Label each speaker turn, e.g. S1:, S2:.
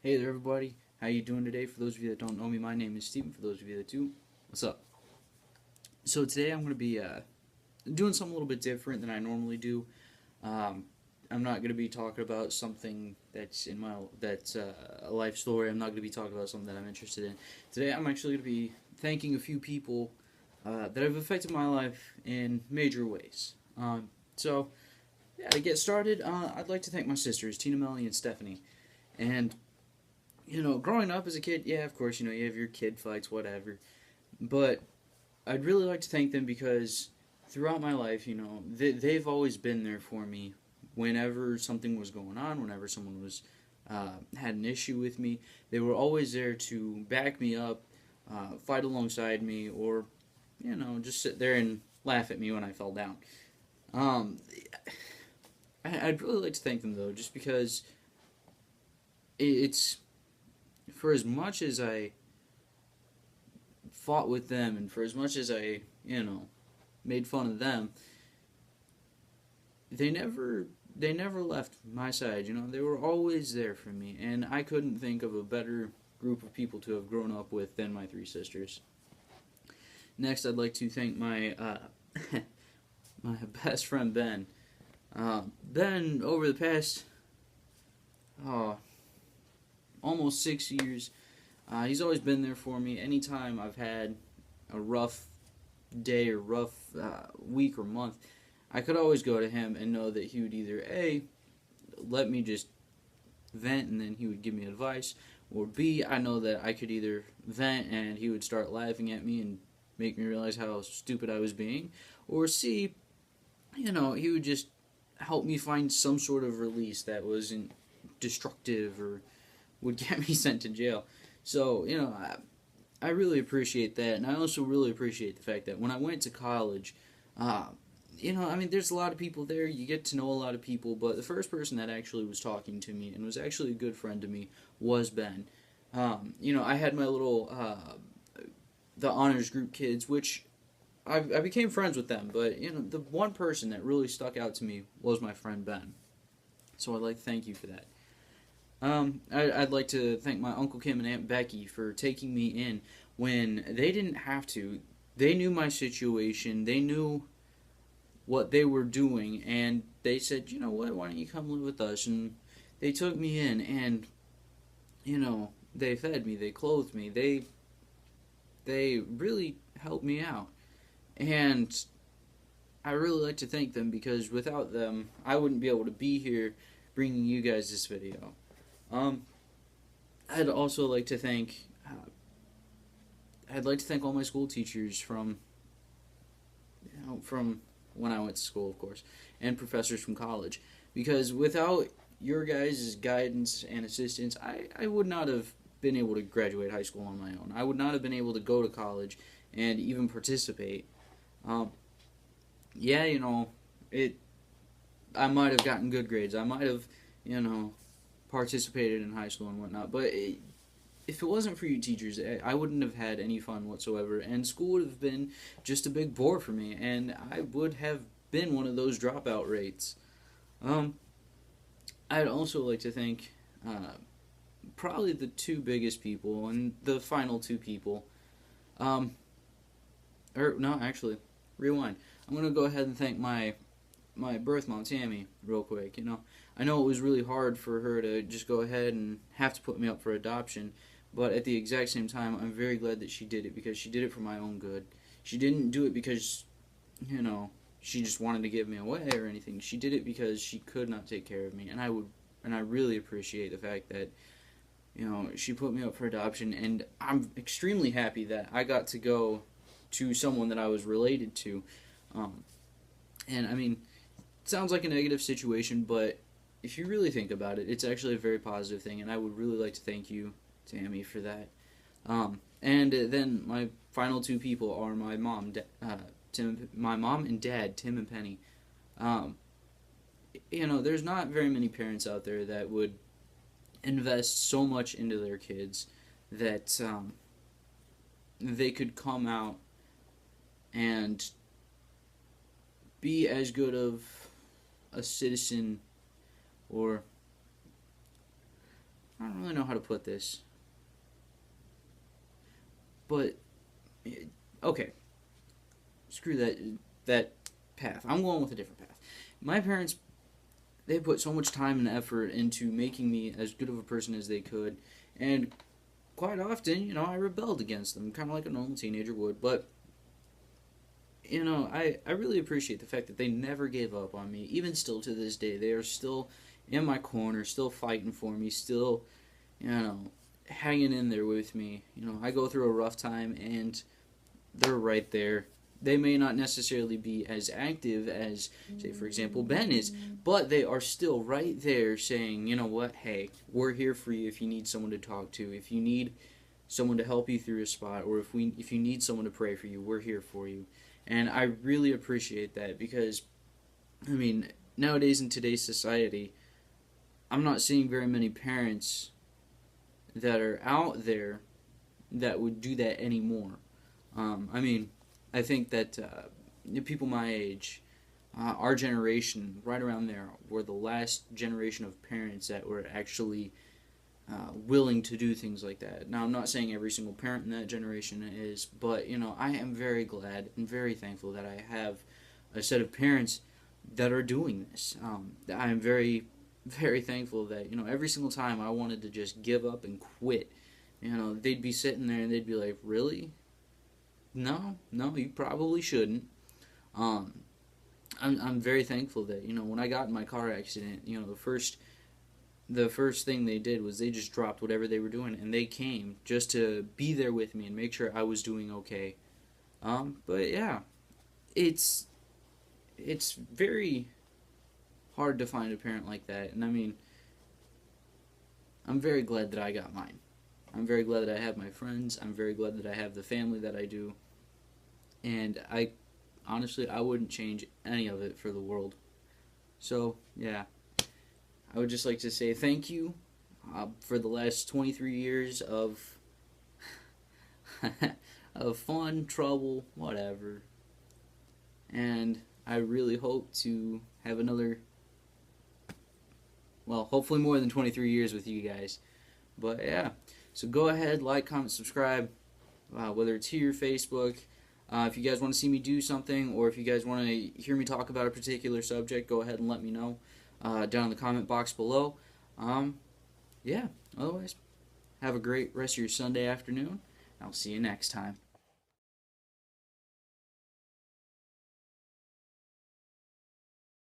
S1: Hey there, everybody. How you doing today? For those of you that don't know me, my name is Steven. For those of you that do, what's up? So today I'm going to be doing something a little bit different than I normally do. Um, I'm not going to be talking about something that's a life story. I'm not going to be talking about something that I'm interested in. Today I'm actually going to be thanking a few people that have affected my life in major ways. So yeah, to get started, I'd like to thank my sisters, Tina, Melanie, and Stephanie. And growing up as a kid, yeah, of course, you have your kid fights, whatever. But I'd really like to thank them because throughout my life, they've always been there for me whenever something was going on, whenever someone was had an issue with me. They were always there to back me up, fight alongside me, or just sit there and laugh at me when I fell down. Um, I'd really like to thank them though, just because it's for as much as I fought with them and for as much as I, made fun of them, they never left my side. They were always there for me, and I couldn't think of a better group of people to have grown up with than my three sisters. Next, I'd like to thank my my best friend Ben. Ben, over the past oh, almost 6 years, he's always been there for me. Anytime I've had a rough day or rough week or month, I could always go to him and know that he would either A, let me just vent and then he would give me advice, or B, I know that I could either vent and he would start laughing at me and make me realize how stupid I was being, or C, he would just help me find some sort of release that wasn't destructive or would get me sent to jail. So, I really appreciate that, and I also really appreciate the fact that when I went to college, there's a lot of people there, you get to know a lot of people, but the first person that actually was talking to me and was actually a good friend to me was Ben. I had my little, the honors group kids, which I became friends with them, but, the one person that really stuck out to me was my friend Ben. So I'd like to thank you for that. I'd like to thank my Uncle Kim and Aunt Becky for taking me in when they didn't have to. They knew my situation, they knew what they were doing, and they said, you know what, why don't you come live with us? And they took me in, and, they fed me, they clothed me, they really helped me out. And I really like to thank them because without them, I wouldn't be able to be here bringing you guys this video. Um, I'd also like to thank all my school teachers from when I went to school, of course, and professors from college, because without your guys' guidance and assistance, I would not have been able to graduate high school on my own. I would not have been able to go to college and even participate. Um, yeah, it. I might have gotten good grades. I might have, participated in high school and whatnot. But if it wasn't for you teachers, I wouldn't have had any fun whatsoever, and school would have been just a big bore for me, and I would have been one of those dropout rates. Um, I'd also like to thank probably the two biggest people and the final two people. Um, or no, actually, rewind. I'm gonna go ahead and thank my birth mom, Tammy, real quick. I know it was really hard for her to just go ahead and have to put me up for adoption, but at the exact same time, I'm very glad that she did it because she did it for my own good. She didn't do it because, she just wanted to give me away or anything. She did it because she could not take care of me, and I really appreciate the fact that, she put me up for adoption, and I'm extremely happy that I got to go to someone that I was related to. And I mean, it sounds like a negative situation, but if you really think about it, it's actually a very positive thing, and I would really like to thank you, Tammy, for that. And then my final two people are my mom, my mom and dad, Tim and Penny. Um, there's not very many parents out there that would invest so much into their kids that they could come out and be as good of a citizen or I don't really know how to put this, but okay, screw that path. I'm going with a different path. My parents, they put so much time and effort into making me as good of a person as they could, and quite often, I rebelled against them, kind of like a normal teenager would. But I really appreciate the fact that they never gave up on me. Even still to this day, they are still in my corner, still fighting for me, still, hanging in there with me. I go through a rough time, and they're right there. They may not necessarily be as active as, say, for example, Ben is, but they are still right there saying, you know what, hey, we're here for you if you need someone to talk to, if you need someone to help you through a spot, or if you need someone to pray for you, we're here for you. And I really appreciate that because, nowadays in today's society, I'm not seeing very many parents that are out there that would do that anymore. I think that people my age, our generation, right around there, were the last generation of parents that were actually willing to do things like that. Now, I'm not saying every single parent in that generation is, but, I am very glad and very thankful that I have a set of parents that are doing this. I am very, very thankful that, every single time I wanted to just give up and quit, they'd be sitting there and they'd be like, really? No, you probably shouldn't. I'm very thankful that, when I got in my car accident, the first thing they did was they just dropped whatever they were doing and they came just to be there with me and make sure I was doing okay. But yeah, it's very hard to find a parent like that, and I'm very glad that I got mine. I'm very glad that I have my friends. I'm very glad that I have the family that I do. And honestly, I wouldn't change any of it for the world. So, yeah. I would just like to say thank you for the last 23 years of of fun, trouble, whatever. And I really hope to have another, hopefully more than 23 years with you guys. But yeah, so go ahead, like, comment, subscribe, whether it's here, Facebook. If you guys want to see me do something, or if you guys want to hear me talk about a particular subject, go ahead and let me know down in the comment box below. Yeah, otherwise, have a great rest of your Sunday afternoon. I'll see you next time.